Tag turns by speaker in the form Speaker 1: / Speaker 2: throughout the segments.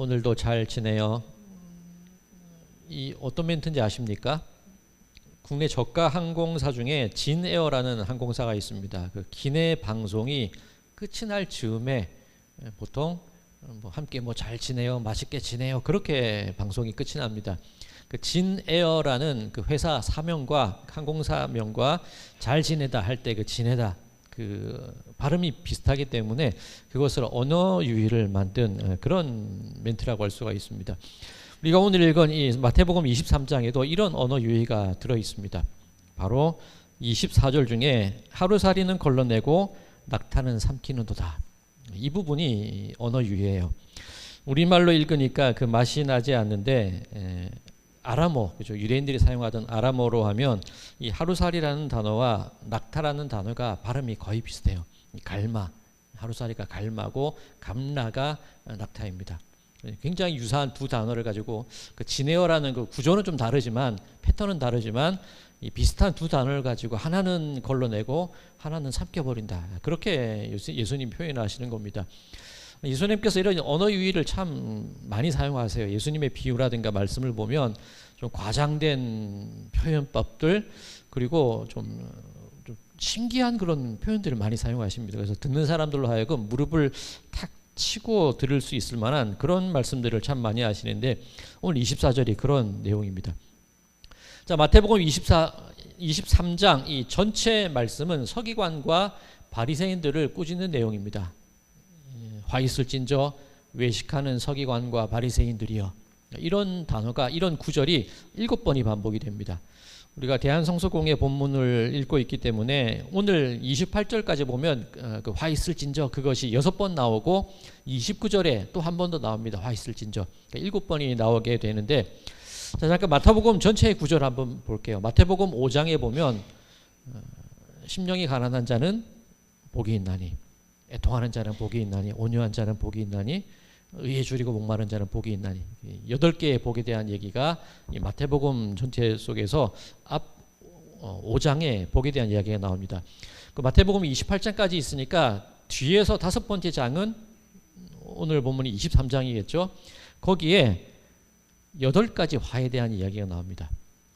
Speaker 1: 오늘도 잘 지내요. 이 어떤 멘트인지 아십니까? 국내 저가 항공사 중에 진에어라는 항공사가 있습니다. 그 기내 방송이 끝이 날 즈음에 보통 함께 잘 지내요, 맛있게 지내요, 그렇게 방송이 끝이 납니다. 그 진에어라는 그 회사 사명과 항공사명과 잘 지내다 할 때 그 지내다 그 발음이 비슷하기 때문에 그것을 언어 유희를 만든 그런 멘트라고 할 수가 있습니다. 우리가 오늘 읽은 이 마태복음 23장에도 이런 언어 유희가 들어 있습니다. 바로 24절 중에 하루살이는 걸러내고 낙타는 삼키는도다. 이 부분이 언어 유희예요. 우리말로 읽으니까 그 맛이 나지 않는데 아람어, 그죠? 유대인들이 사용하던 아람어로 하면 이 하루살이라는 단어와 낙타라는 단어가 발음이 거의 비슷해요. 갈마, 하루살이가 갈마고 감나가 낙타입니다. 굉장히 유사한 두 단어를 가지고 그 지네어라는 그 구조는 좀 다르지만 패턴은 다르지만 이 비슷한 두 단어를 가지고 하나는 걸러내고 하나는 삼켜버린다. 그렇게 예수님 표현하시는 겁니다. 예수님께서 이런 언어 유희를 참 많이 사용하세요. 예수님의 비유라든가 말씀을 보면 좀 과장된 표현법들 그리고 좀 신기한 그런 표현들을 많이 사용하십니다. 그래서 듣는 사람들로 하여금 무릎을 탁 치고 들을 수 있을 만한 그런 말씀들을 참 많이 하시는데 오늘 24절이 그런 내용입니다. 자, 마태복음 23장 이 전체 말씀은 서기관과 바리새인들을 꾸짖는 내용입니다. 화 있을진저 외식하는 서기관과 바리새인들이여, 이런 단어가, 이런 구절이 7번이 반복이 됩니다. 우리가 대한성서공회 본문을 읽고 있기 때문에 오늘 28절까지 보면 그 화 있을진저 그것이 6번 나오고 29절에 또 한 번 더 나옵니다. 화 있을진저. 그러니까 7번이 나오게 되는데, 자, 잠깐 마태복음 전체의 구절 한번 볼게요. 마태복음 5장에 보면 심령이 가난한 자는 복이 있나니, 애통하는 자는 복이 있나니, 온유한 자는 복이 있나니, 의에 줄이고 목마른 자는 복이 있나니, 8개의 복에 대한 얘기가 이 마태복음 전체 속에서 앞 5장에 복에 대한 이야기가 나옵니다. 그 마태복음 28장까지 있으니까 뒤에서 5번째 장은 오늘 본문이 23장이겠죠. 거기에 8가지 화에 대한 이야기가 나옵니다.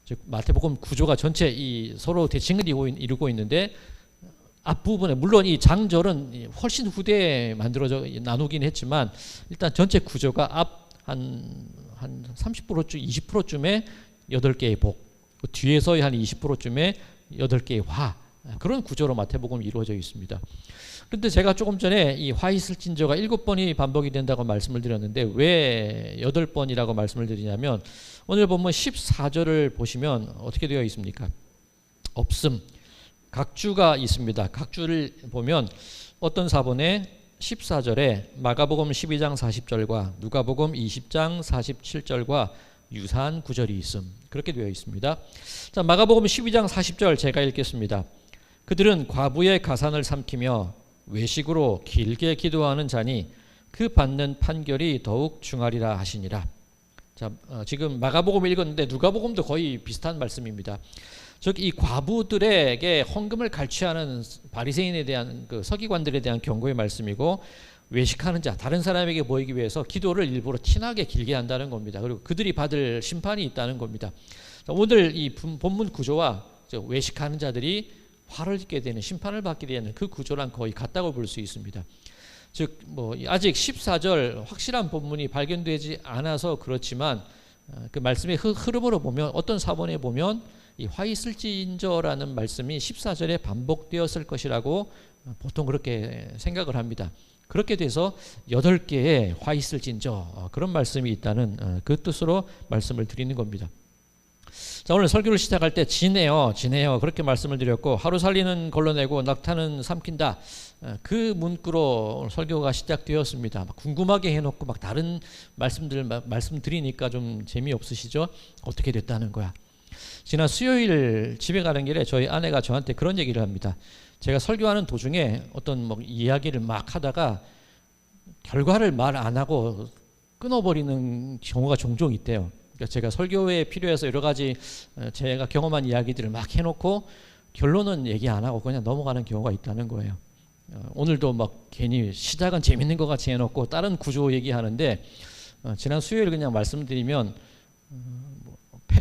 Speaker 1: 즉 마태복음 구조가 전체 이 서로 대칭을 이루고 있는데 앞부분에 물론 이 장절은 훨씬 후대에 만들어져 나누긴 했지만 일단 전체 구조가 앞 한 30%쯤 20%쯤에 8개의 복, 뒤에서의 한 20%쯤에 8개의 화, 그런 구조로 마태복음이 이루어져 있습니다. 그런데 제가 조금 전에 이 화 있을진저가 7번이 반복이 된다고 말씀을 드렸는데 왜 8번이라고 말씀을 드리냐면 오늘 보면 14절을 보시면 어떻게 되어 있습니까? 없음, 각주가 있습니다. 각주를 보면 어떤 사본에 14절에 마가복음 12장 40절과 누가복음 20장 47절과 유사한 구절이 있음, 그렇게 되어 있습니다. 자, 마가복음 12장 40절 제가 읽겠습니다. 그들은 과부의 가산을 삼키며 외식으로 길게 기도하는 자니 그 받는 판결이 더욱 중하리라 하시니라. 자, 지금 마가복음 읽었는데 누가복음도 거의 비슷한 말씀입니다. 즉 이 과부들에게 헌금을 갈취하는 바리새인에 대한 그 서기관들에 대한 경고의 말씀이고, 외식하는 자, 다른 사람에게 보이기 위해서 기도를 일부러 티나게 길게 한다는 겁니다. 그리고 그들이 받을 심판이 있다는 겁니다. 오늘 이 본문 구조와 외식하는 자들이 화를 입게 되는, 심판을 받게 되는 그 구조랑 거의 같다고 볼 수 있습니다. 즉 아직 14절 확실한 본문이 발견되지 않아서 그렇지만 그 말씀의 흐름으로 보면 어떤 사본에 보면 이 화 있을진저라는 말씀이 14절에 반복되었을 것이라고 보통 그렇게 생각을 합니다. 그렇게 돼서 8개의 화 있을진저 그런 말씀이 있다는 그 뜻으로 말씀을 드리는 겁니다. 자, 오늘 설교를 시작할 때 지내요 그렇게 말씀을 드렸고, 하루살이는 걸러내고 낙타는 삼킨다, 그 문구로 설교가 시작되었습니다. 궁금하게 해놓고 막 다른 말씀들 말씀드리니까 좀 재미없으시죠? 어떻게 됐다는 거야. 지난 수요일 집에 가는 길에 저희 아내가 저한테 그런 얘기를 합니다. 제가 설교하는 도중에 어떤 이야기를 막 하다가 결과를 말 안 하고 끊어버리는 경우가 종종 있대요. 그러니까 제가 설교에 필요해서 여러 가지 제가 경험한 이야기들을 막 해놓고 결론은 얘기 안 하고 그냥 넘어가는 경우가 있다는 거예요. 오늘도 막 괜히 시작은 재밌는 것 같이 해놓고 다른 구조 얘기하는데 지난 수요일 그냥 말씀드리면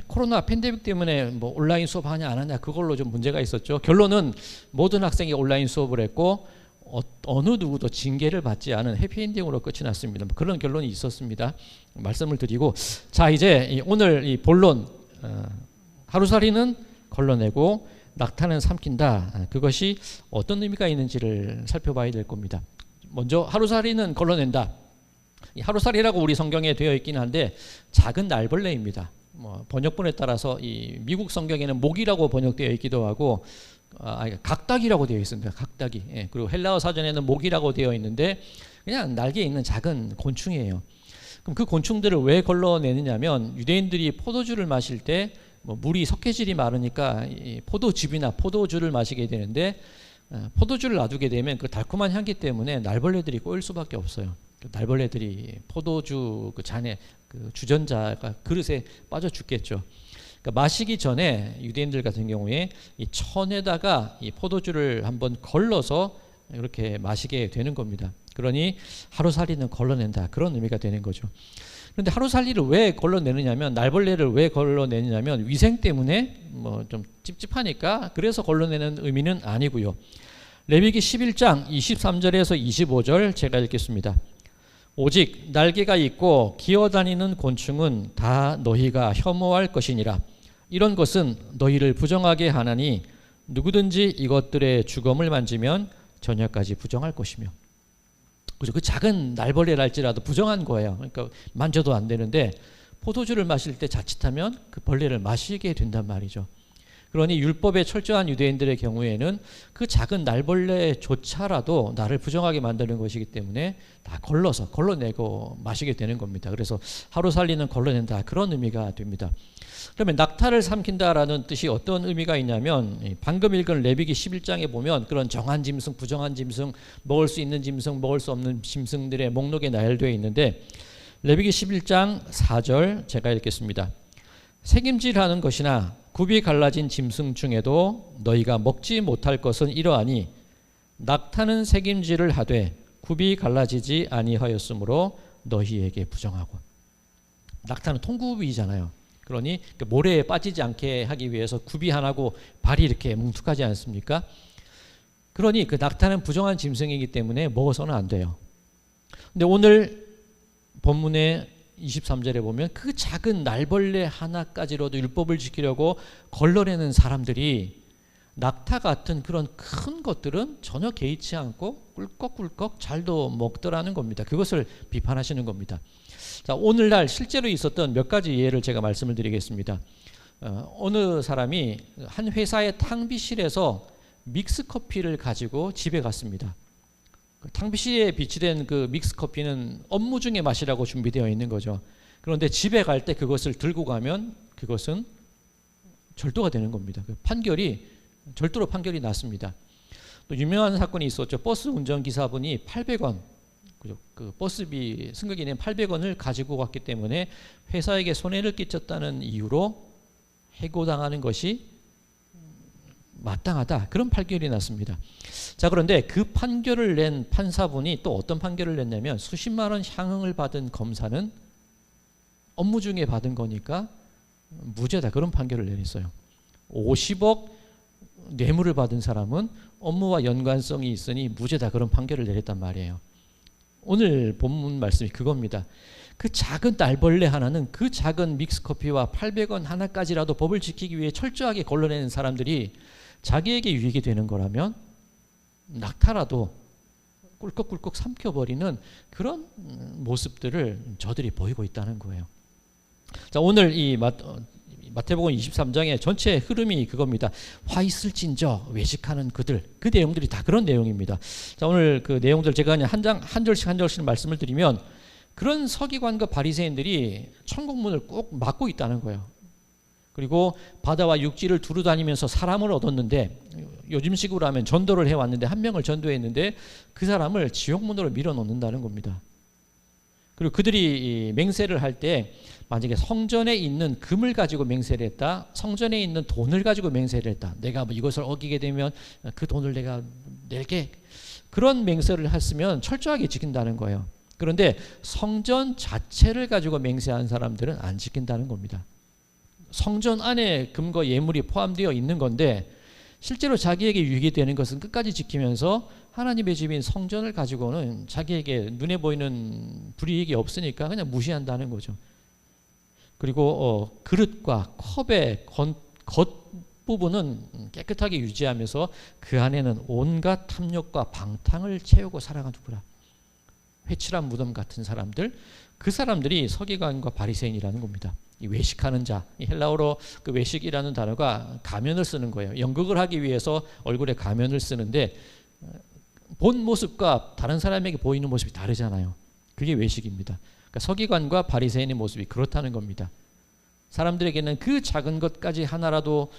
Speaker 1: 코로나 팬데믹 때문에 뭐 온라인 수업 하냐 안 하냐 그걸로 좀 문제가 있었죠. 결론은 모든 학생이 온라인 수업을 했고 어느 누구도 징계를 받지 않은 해피엔딩으로 끝이 났습니다. 그런 결론이 있었습니다. 말씀을 드리고, 자 이제 오늘 이 본론, 하루살이는 걸러내고 낙타는 삼킨다. 그것이 어떤 의미가 있는지를 살펴봐야 될 겁니다. 먼저 하루살이는 걸러낸다. 이 하루살이라고 우리 성경에 되어 있긴 한데 작은 날벌레입니다. 번역본에 따라서 이 미국 성경에는 모기라고 번역되어 있기도 하고 각닭이라고 되어 있습니다. 각닭이. 예. 그리고 헬라어 사전에는 모기라고 되어 있는데 그냥 날개에 있는 작은 곤충이에요. 그럼 그 곤충들을 왜 걸러내느냐면 유대인들이 포도주를 마실 때 물이 석회질이 마르니까 포도즙이나 포도주를 마시게 되는데 포도주를 놔두게 되면 그 달콤한 향기 때문에 날벌레들이 꼬일 수밖에 없어요. 날벌레들이 포도주 그 잔에 그 주전자가 그릇에 빠져 죽겠죠. 그러니까 마시기 전에 유대인들 같은 경우에 이 천에다가 이 포도주를 한번 걸러서 이렇게 마시게 되는 겁니다. 그러니 하루살이는 걸러낸다, 그런 의미가 되는 거죠. 그런데 하루살이를 왜 걸러내느냐면, 날벌레를 왜 걸러내느냐면 위생 때문에 좀 찝찝하니까 그래서 걸러내는 의미는 아니고요. 레위기 11장 23절에서 25절 제가 읽겠습니다. 오직 날개가 있고 기어다니는 곤충은 다 너희가 혐오할 것이니라. 이런 것은 너희를 부정하게 하나니 누구든지 이것들의 주검을 만지면 저녁까지 부정할 것이며. 그죠? 그 작은 날벌레랄지라도 부정한 거예요. 그러니까 만져도 안 되는데 포도주를 마실 때 자칫하면 그 벌레를 마시게 된단 말이죠. 그러니 율법에 철저한 유대인들의 경우에는 그 작은 날벌레조차라도 나를 부정하게 만드는 것이기 때문에 다 걸러내고 마시게 되는 겁니다. 그래서 하루살이는 걸러낸다, 그런 의미가 됩니다. 그러면 낙타를 삼킨다라는 뜻이 어떤 의미가 있냐면, 방금 읽은 레위기 11장에 보면 그런 정한 짐승, 부정한 짐승, 먹을 수 있는 짐승, 먹을 수 없는 짐승들의 목록에 나열되어 있는데, 레위기 11장 4절 제가 읽겠습니다. 색임질하는 것이나 굽이 갈라진 짐승 중에도 너희가 먹지 못할 것은 이러하니 낙타는 색임질을 하되 굽이 갈라지지 아니하였으므로 너희에게 부정하고. 낙타는 통굽이잖아요. 그러니 모래에 빠지지 않게 하기 위해서 굽이 하나고 발이 이렇게 뭉툭하지 않습니까? 그러니 그 낙타는 부정한 짐승이기 때문에 먹어서는 안 돼요. 근데 오늘 본문의 23절에 보면 그 작은 날벌레 하나까지로도 율법을 지키려고 걸러내는 사람들이 낙타 같은 그런 큰 것들은 전혀 개의치 않고 꿀꺽꿀꺽 잘도 먹더라는 겁니다. 그것을 비판하시는 겁니다. 자, 오늘날 실제로 있었던 몇 가지 예를 제가 말씀을 드리겠습니다. 어느 사람이 한 회사의 탕비실에서 믹스커피를 가지고 집에 갔습니다. 탕비실에 비치된 그 믹스커피는 업무 중에 마시라고 준비되어 있는 거죠. 그런데 집에 갈 때 그것을 들고 가면 그것은 절도가 되는 겁니다. 그 절도로 판결이 났습니다. 또 유명한 사건이 있었죠. 버스 운전기사분이 800원, 그 버스비 승객이 낸 800원을 가지고 갔기 때문에 회사에게 손해를 끼쳤다는 이유로 해고당하는 것이 마땅하다, 그런 판결이 났습니다. 자, 그런데 그 판결을 낸 판사분이 또 어떤 판결을 냈냐면, 수십만 원 향응을 받은 검사는 업무 중에 받은 거니까 무죄다, 그런 판결을 내렸어요. 50억 뇌물을 받은 사람은 업무와 연관성이 있으니 무죄다, 그런 판결을 내렸단 말이에요. 오늘 본문 말씀이 그겁니다. 그 작은 날벌레 하나는, 그 작은 믹스커피와 800원 하나까지라도 법을 지키기 위해 철저하게 걸러내는 사람들이 자기에게 유익이 되는 거라면 낙타라도 꿀꺽꿀꺽 삼켜버리는 그런 모습들을 저들이 보이고 있다는 거예요. 자, 오늘 이 마태복음 23장의 전체 흐름이 그겁니다. 화 있을진저 외식하는 그들, 그 내용들이 다 그런 내용입니다. 자, 오늘 그 내용들 제가 그냥 한 절씩 말씀을 드리면, 그런 서기관과 바리새인들이 천국문을 꼭 막고 있다는 거예요. 그리고 바다와 육지를 두루 다니면서 사람을 얻었는데, 요즘식으로 하면 전도를 해왔는데, 한 명을 전도했는데 그 사람을 지옥문으로 밀어놓는다는 겁니다. 그리고 그들이 맹세를 할 때 만약에 성전에 있는 금을 가지고 맹세를 했다, 성전에 있는 돈을 가지고 맹세를 했다, 내가 이것을 어기게 되면 그 돈을 내가 낼게, 그런 맹세를 했으면 철저하게 지킨다는 거예요. 그런데 성전 자체를 가지고 맹세한 사람들은 안 지킨다는 겁니다. 성전 안에 금과 예물이 포함되어 있는 건데 실제로 자기에게 유익이 되는 것은 끝까지 지키면서 하나님의 집인 성전을 가지고는 자기에게 눈에 보이는 불이익이 없으니까 그냥 무시한다는 거죠. 그리고 그릇과 컵의 겉부분은 깨끗하게 유지하면서 그 안에는 온갖 탐욕과 방탕을 채우고 살아가는 누구라. 회칠한 무덤 같은 사람들, 그 사람들이 서기관과 바리새인이라는 겁니다. 이 외식하는 자, 이 헬라어로 그 외식이라는 단어가 가면을 쓰는 거예요. 연극을 하기 위해서 얼굴에 가면을 쓰는데 본 모습과 다른 사람에게 보이는 모습이 다르잖아요. 그게 외식입니다. 그러니까 서기관과 바리새인의 모습이 그렇다는 겁니다. 사람들에게는 그 작은 것까지 하나라도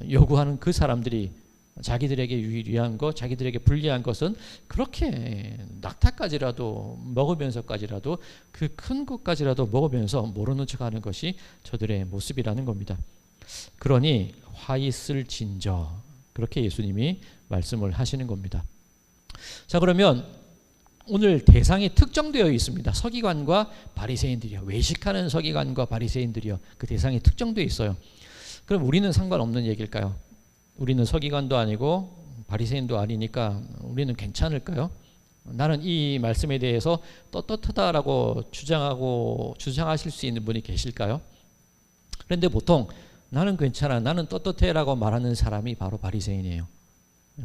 Speaker 1: 요구하는 그 사람들이 자기들에게 유리한 것, 자기들에게 불리한 것은 그렇게 낙타까지라도 먹으면서까지라도 그 큰 것까지라도 먹으면서 모르는 척하는 것이 저들의 모습이라는 겁니다. 그러니 화 있을 진저, 그렇게 예수님이 말씀을 하시는 겁니다. 자, 그러면 오늘 대상이 특정되어 있습니다. 서기관과 바리새인들이요. 외식하는 서기관과 바리새인들이요. 그 대상이 특정되어 있어요. 그럼 우리는 상관없는 얘기일까요? 우리는 서기관도 아니고 바리새인도 아니니까 우리는 괜찮을까요? 나는 이 말씀에 대해서 떳떳하다라고 주장하실 수 있는 분이 계실까요? 그런데 보통 나는 괜찮아, 나는 떳떳해라고 말하는 사람이 바로 바리새인이에요.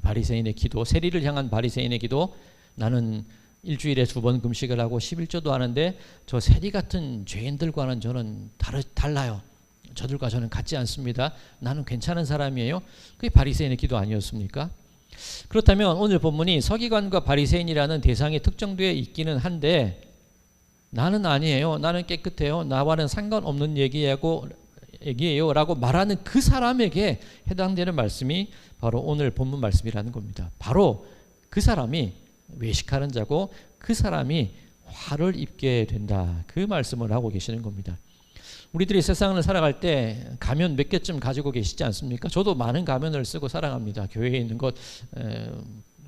Speaker 1: 바리새인의 기도, 세리를 향한 바리새인의 기도, 나는 일주일에 2번 금식을 하고 11조도 하는데 저 세리 같은 죄인들과는 저는 달라요. 저들과 저는 같지 않습니다. 나는 괜찮은 사람이에요. 그게 바리새인의 기도 아니었습니까? 그렇다면 오늘 본문이 서기관과 바리새인이라는 대상이 특정되어 있기는 한데 나는 아니에요. 나는 깨끗해요. 나와는 상관없는 얘기예요 라고 말하는 그 사람에게 해당되는 말씀이 바로 오늘 본문 말씀이라는 겁니다. 바로 그 사람이 외식하는 자고 그 사람이 화를 입게 된다. 그 말씀을 하고 계시는 겁니다. 우리들이 세상을 살아갈 때 가면 몇 개쯤 가지고 계시지 않습니까? 저도 많은 가면을 쓰고 살아갑니다. 교회에 있는 것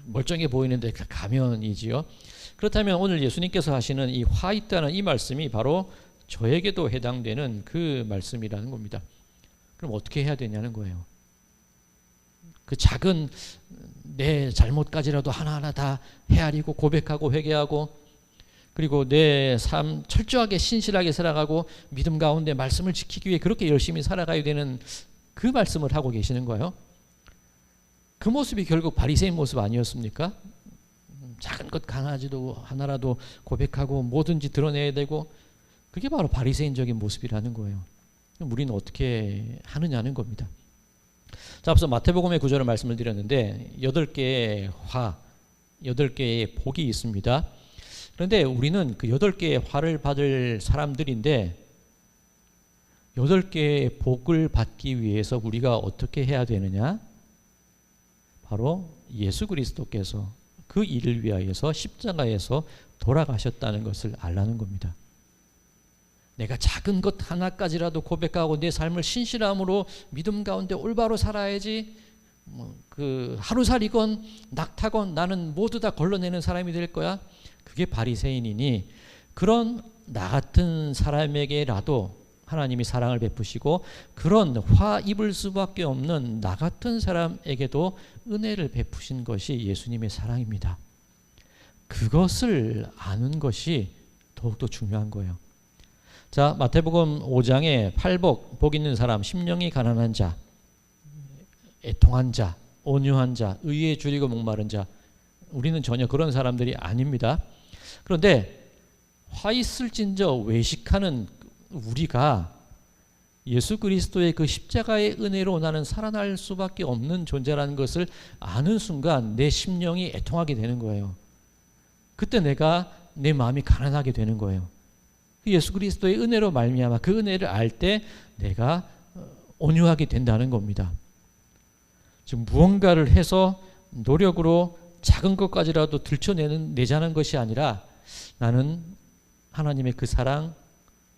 Speaker 1: 멀쩡해 보이는데 그 가면이지요. 그렇다면 오늘 예수님께서 하시는 이 화 있다는 이 말씀이 바로 저에게도 해당되는 그 말씀이라는 겁니다. 그럼 어떻게 해야 되냐는 거예요. 그 작은 내 잘못까지라도 하나하나 다 헤아리고 고백하고 회개하고 그리고 내 삶 철저하게 신실하게 살아가고 믿음 가운데 말씀을 지키기 위해 그렇게 열심히 살아가야 되는 그 말씀을 하고 계시는 거예요. 그 모습이 결국 바리새인 모습 아니었습니까? 작은 것 하나라도 고백하고 뭐든지 드러내야 되고 그게 바로 바리새인적인 모습이라는 거예요. 그럼 우리는 어떻게 하느냐는 겁니다. 자, 앞서 마태복음의 구절을 말씀을 드렸는데 8개의 화, 8개의 복이 있습니다. 그런데 우리는 그 8개의 화를 받을 사람들인데 8개의 복을 받기 위해서 우리가 어떻게 해야 되느냐? 바로 예수 그리스도께서 그 일을 위하여서 십자가에서 돌아가셨다는 것을 알라는 겁니다. 내가 작은 것 하나까지라도 고백하고 내 삶을 신실함으로 믿음 가운데 올바로 살아야지 그 하루살이건 낙타건 나는 모두 다 걸러내는 사람이 될 거야. 그게 바리새인이니 그런 나 같은 사람에게라도 하나님이 사랑을 베푸시고 그런 화 입을 수밖에 없는 나 같은 사람에게도 은혜를 베푸신 것이 예수님의 사랑입니다. 그것을 아는 것이 더욱더 중요한 거예요. 자, 마태복음 5장에 8복, 복 있는 사람, 심령이 가난한 자, 애통한 자, 온유한 자, 의에 줄이고 목마른 자, 우리는 전혀 그런 사람들이 아닙니다. 그런데 화 있을진저 외식하는 우리가 예수 그리스도의 그 십자가의 은혜로 나는 살아날 수밖에 없는 존재라는 것을 아는 순간 내 심령이 애통하게 되는 거예요. 그때 내 마음이 가난하게 되는 거예요. 예수 그리스도의 은혜로 말미암아 그 은혜를 알 때 내가 온유하게 된다는 겁니다. 지금 무언가를 해서 노력으로 작은 것까지라도 들춰내자는 것이 아니라 나는 하나님의 그 사랑,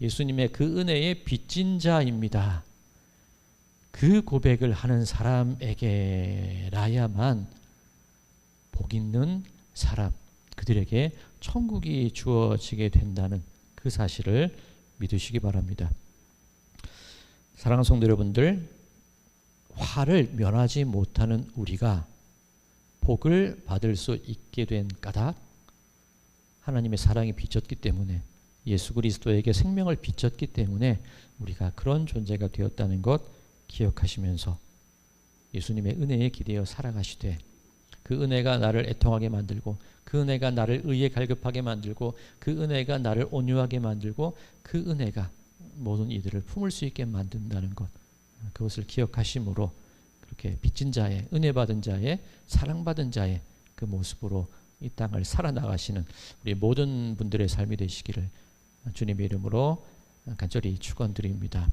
Speaker 1: 예수님의 그 은혜의 빚진 자입니다. 그 고백을 하는 사람에게라야만 복 있는 사람, 그들에게 천국이 주어지게 된다는 그 사실을 믿으시기 바랍니다. 사랑하는 성도 여러분들, 화를 면하지 못하는 우리가 복을 받을 수 있게 된 까닭, 하나님의 사랑이 비쳤기 때문에, 예수 그리스도에게 생명을 비쳤기 때문에 우리가 그런 존재가 되었다는 것 기억하시면서 예수님의 은혜에 기대어 살아가시되, 그 은혜가 나를 애통하게 만들고, 그 은혜가 나를 의에 갈급하게 만들고, 그 은혜가 나를 온유하게 만들고, 그 은혜가 모든 이들을 품을 수 있게 만든다는 것, 그것을 기억하심으로 그렇게 빚진 자의, 은혜 받은 자의, 사랑받은 자의 그 모습으로 이 땅을 살아나가시는 우리 모든 분들의 삶이 되시기를 주님의 이름으로 간절히 축원드립니다.